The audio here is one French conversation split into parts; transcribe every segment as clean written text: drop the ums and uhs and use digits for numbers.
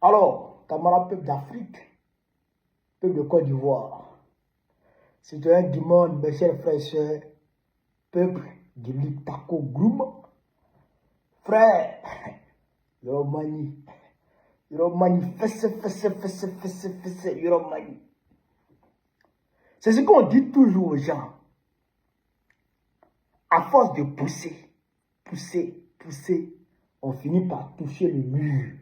Alors, camarades peuple d'Afrique, peuple de Côte d'Ivoire, citoyens du monde, mes chers frères et sœurs, peuple du Liptako Groom, frère, Yoromani, fesse, Yoromani. C'est ce qu'on dit toujours aux gens. À force de pousser, on finit par toucher le mur.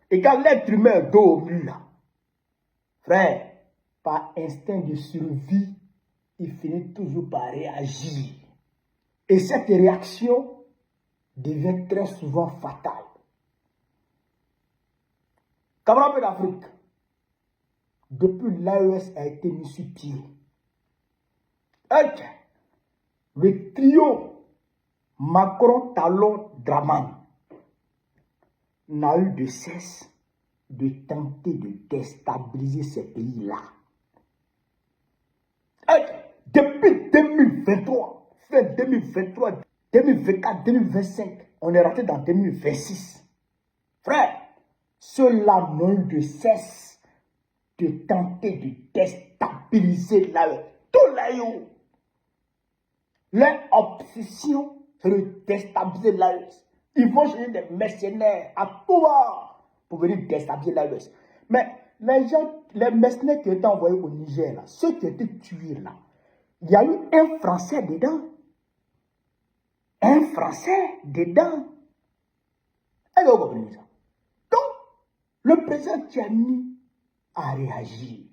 Et quand l'être humain est dos au mur, là, frère, par instinct de survie, il finit toujours par réagir. Et cette réaction devient très souvent fatale. Camarades d'Afrique, depuis l'AES a été mis sur pied, le trio Macron, Talon, Draman n'a eu de cesse de tenter de déstabiliser ces pays-là. Depuis 2023, fin 2023, 2024, 2025, on est rentré dans 2026. Frère, ceux-là n'ont eu de cesse de tenter de déstabiliser l'AE. Tout l'AE. Leur obsession, c'est de déstabiliser l'AES. Ils vont chercher des mercenaires à tout va pour venir déstabiliser l'AES. Mais les gens, les mercenaires qui ont été envoyés au Niger, là, ceux qui ont été tués là, il y a eu un Français dedans. Un Français dedans. Est-ce que vous comprenez ça? Donc, le président Tchani a réagi.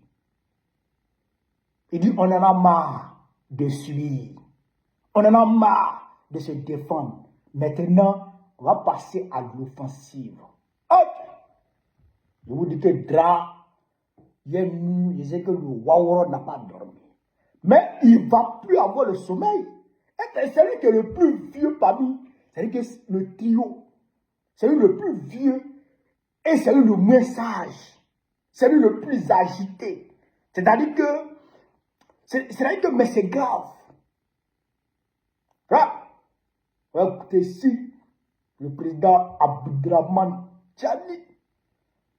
Il dit on en a marre de suivre. On en a marre de se défendre. Maintenant, on va passer à l'offensive. Hop! Je vous dis que Dra, je sais que le Waworo n'a pas dormi. Mais il ne va plus avoir le sommeil. C'est lui qui est le plus vieux parmi. C'est lui qui est le trio. C'est lui le plus vieux. Et c'est lui le moins sage. C'est lui le plus agité. C'est-à-dire que, mais c'est grave. Là, écoutez, si le président Abdraman Tchani,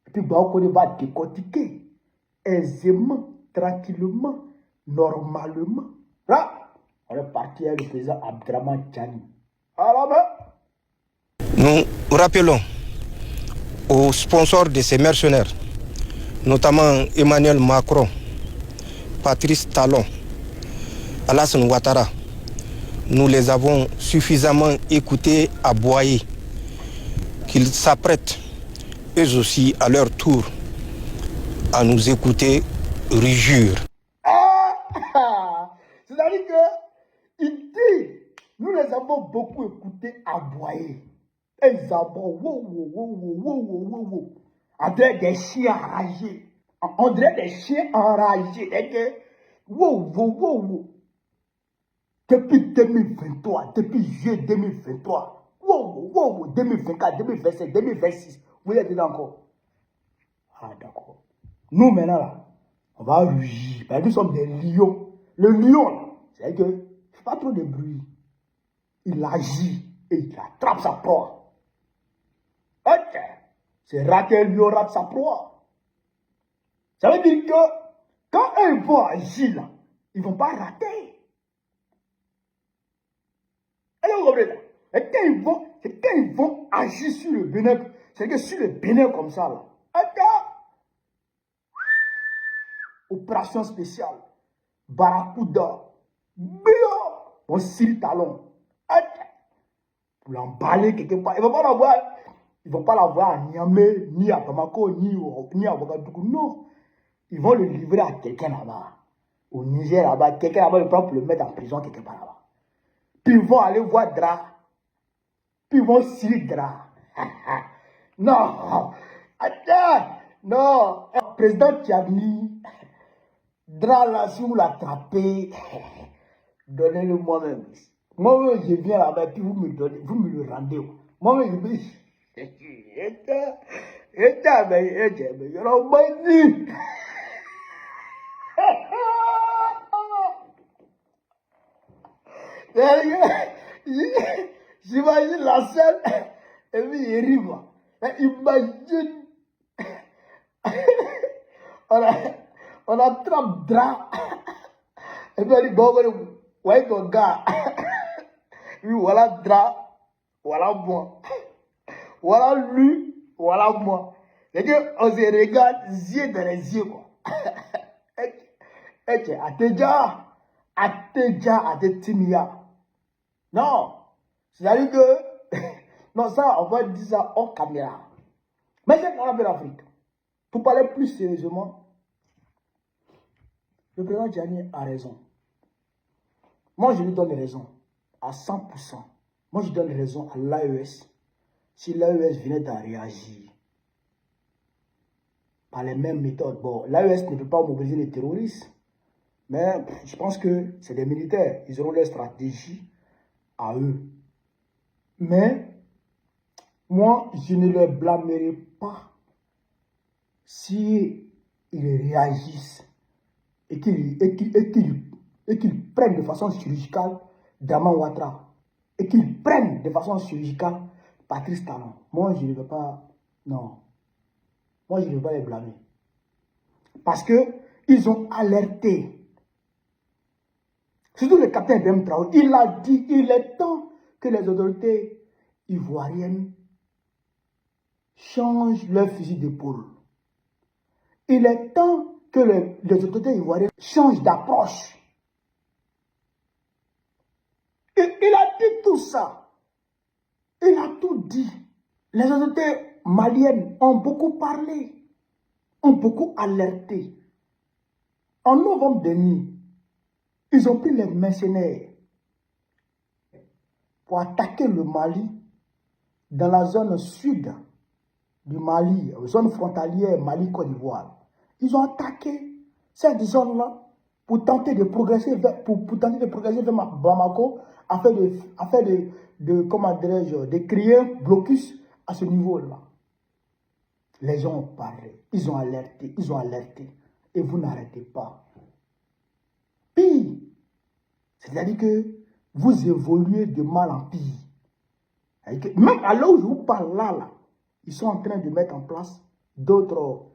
et puis Baokone va décortiquer aisément, tranquillement, normalement. Là, on est parti avec le président Abdraman Tchani. Alors, nous rappelons aux sponsors de ces mercenaires, notamment Emmanuel Macron, Patrice Talon, Alassane Ouattara, nous les avons suffisamment écoutés aboyer, qu'ils s'apprêtent eux aussi à leur tour à nous écouter rugir. C'est-à-dire que il dit, nous les avons beaucoup écoutés aboyer. Et ils aboient, on dirait des chiens enragés. On dirait des chiens enragés. Et que, depuis 2023, depuis juillet 2023, 2024, 2025, 2026, vous êtes dedans encore. Ah, d'accord. Nous, maintenant, là, on va rugir. Parce que nous sommes des lions. Le lion, c'est que, il ne fait pas trop de bruit. Il agit et il attrape sa proie. Ok. C'est raté, le lion rate sa proie. Ça veut dire que, quand ils vont agir, là, ils ne vont pas rater. Et quand ils vont agir sur le Bénin, c'est que sur le Bénin comme ça, là, opération spéciale, Barracuda, on cire talon, pour l'emballer quelque part. Ils ne vont pas l'avoir à Niamey, ni à Bamako, ni à Ouagadougou, non. Ils vont le livrer à quelqu'un là-bas, au Niger là-bas, quelqu'un là-bas le prend pour le mettre en prison quelque part là-bas. Puis ils vont aller voir Dra. Puis ils vont cirer Dra. Non. Attends. Non. Président Tchani, Dra là, si vous l'attrapez, donnez-le moi-même. Moi-même, je viens là-bas, puis vous me donnez, vous me le rendez. Moi-même, je me dis, j'imagine la scène, et puis il rit, quoi. Mais imagine, on attrape drap. Et puis on dit, bon, ouais, ton gars. Oui, voilà drap, voilà moi. Voilà lui, voilà moi. C'est-à-dire, on se regarde yeux dans les yeux, quoi. Et Atedja, Atetimia. Non, c'est-à-dire que, non, ça, on va dire ça en caméra. Mais c'est qu'on appelle l'Afrique. Pour parler plus sérieusement, le président Gianni a raison. Moi, je lui donne raison à 100%. Moi, je donne raison à l'AES. Si l'AES venait à réagir par les mêmes méthodes, bon, l'AES ne peut pas mobiliser les terroristes, mais je pense que c'est des militaires. Ils auront leur stratégie à eux. Mais moi, je ne les blâmerai pas si ils réagissent et qu'ils prennent de façon chirurgicale Daman Ouattara et qu'ils prennent de façon chirurgicale Patrice Talon. Moi, je ne veux pas... Non. Moi, je ne veux pas les blâmer. Parce qu'ils ont alerté. Surtout le capitaine Ibrahim Traoré. Il a dit il est temps que les autorités ivoiriennes changent leur fusil d'épaule. Il est temps que les autorités ivoiriennes changent d'approche. Il a dit tout ça. Il a tout dit. Les autorités maliennes ont beaucoup parlé, ont beaucoup alerté. En novembre dernier, ils ont pris les mercenaires pour attaquer le Mali dans la zone sud du Mali, zone frontalière Mali-Côte d'Ivoire. Ils ont attaqué cette zone-là pour tenter de progresser vers, vers Bamako afin de créer un blocus à ce niveau-là. Les gens ont parlé, ils ont alerté, et vous n'arrêtez pas. Pire, c'est-à-dire que vous évoluez de mal en pire. Même à l'heure où je vous parle là, ils sont en train de mettre en place d'autres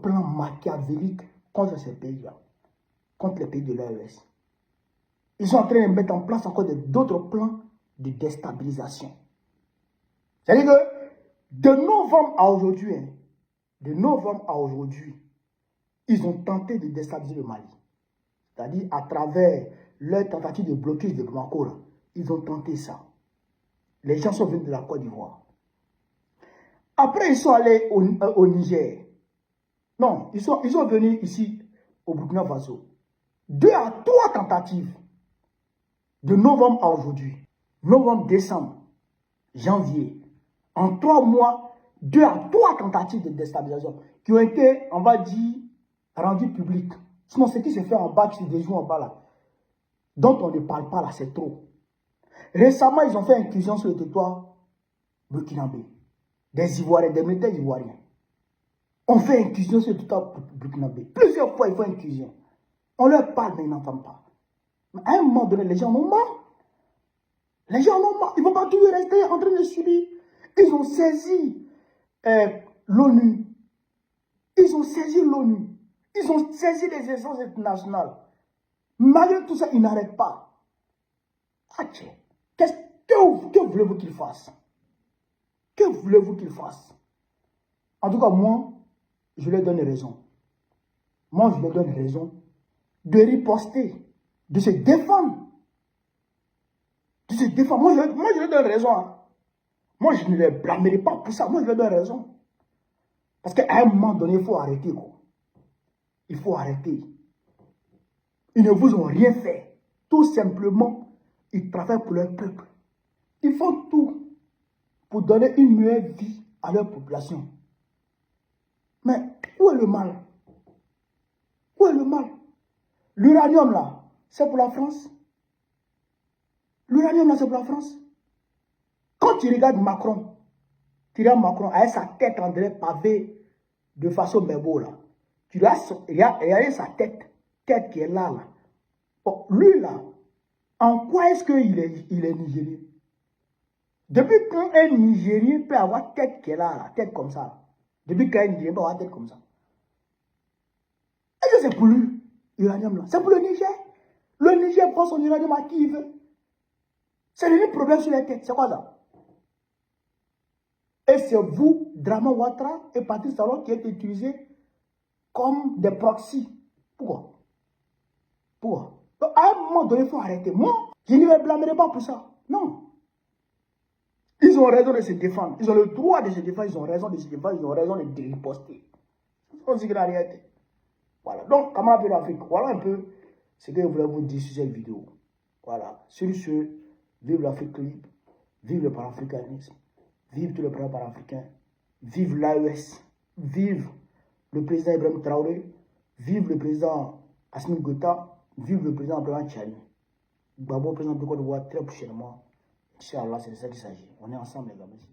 plans machiavéliques contre ces pays-là, contre les pays de l'AES. Ils sont en train de mettre en place encore d'autres plans de déstabilisation. C'est-à-dire que de novembre à aujourd'hui, ils ont tenté de déstabiliser le Mali. C'est-à-dire à travers leur tentative de blocage de Bamako, ils ont tenté ça. Les gens sont venus de la Côte d'Ivoire. Après, ils sont allés au Niger. Non, ils sont venus ici, au Burkina Faso. 2 à 3 tentatives. De novembre à aujourd'hui. Novembre, décembre, janvier. En 3 mois, 2 à 3 tentatives de déstabilisation qui ont été, on va dire, rendues publiques. Sinon, ce qui se fait en bas, qui se déjoue en bas là, dont on ne parle pas là, c'est trop. Récemment, ils ont fait incursion sur le territoire burkinabé. Des Ivoiriens, des militaires ivoiriens. On fait incursion sur le territoire burkinabé. Plusieurs fois, ils font incursion. On leur parle, mais ils n'entendent pas. Mais à un moment donné, les gens en ont marre. Les gens en ont marre. Ils ne vont pas toujours rester en train de subir. Ils ont saisi l'ONU. Ils ont saisi l'ONU. Ils ont saisi les instances internationales. Malgré tout ça, ils n'arrêtent pas. Ah tiens, que voulez-vous qu'ils fassent? Que voulez-vous qu'ils fassent? En tout cas, moi, je leur donne raison. Moi, je leur donne raison de riposter, de se défendre. De se défendre. Moi, je leur donne raison. Hein. Moi, je ne les blâmerai pas pour ça. Moi, je leur donne raison. Parce qu'à un moment donné, il faut arrêter. Quoi. Il faut arrêter. Ils ne vous ont rien fait. Tout simplement, ils travaillent pour leur peuple. Ils font tout pour donner une meilleure vie à leur population. Mais où est le mal? Où est le mal? L'uranium là, c'est pour la France. L'uranium là, c'est pour la France. Quand tu regardes Macron avec sa tête en direct pavée de façon bébo là, tu regardes sa tête qui est là. Bon, lui là, en quoi est-ce qu'il est nigérien? Depuis quand un Nigérien peut avoir tête qui est là, tête comme ça? Depuis quand un Nigérien peut avoir tête comme ça? Est-ce que c'est pour lui, l'uranium là? C'est pour le Niger. Le Niger prend son uranium à qui il veut. C'est le problème sur la tête. C'est quoi ça? Et c'est vous, Draman Ouattara et Patrice Talon, qui êtes utilisés comme des proxys. Pourquoi? Pourquoi? Donc, à un moment donné, il faut arrêter. Moi, je ne les blâmerai pas pour ça. Non. Ils ont raison de se défendre. Ils ont le droit de se défendre. Ils ont raison de se défendre. Ils ont raison de riposter. On dit que la réalité. Voilà. Donc, comment appeler l'Afrique? Voilà un peu ce que je voulais vous dire sur cette vidéo. Voilà. Sur ce, vive l'Afrique libre. Vive le panafricanisme. Vive tous les pays panafricains. Vive l'AES. Vive le président Ibrahim Traoré. Vive le président Assimi Goïta. Vive le président Abdoulaye Tchani. Gbagbo, président de Côte d'Ivoire, très prochainement. Inch'Allah, c'est de ça qu'il s'agit. On est ensemble, les gars. Merci.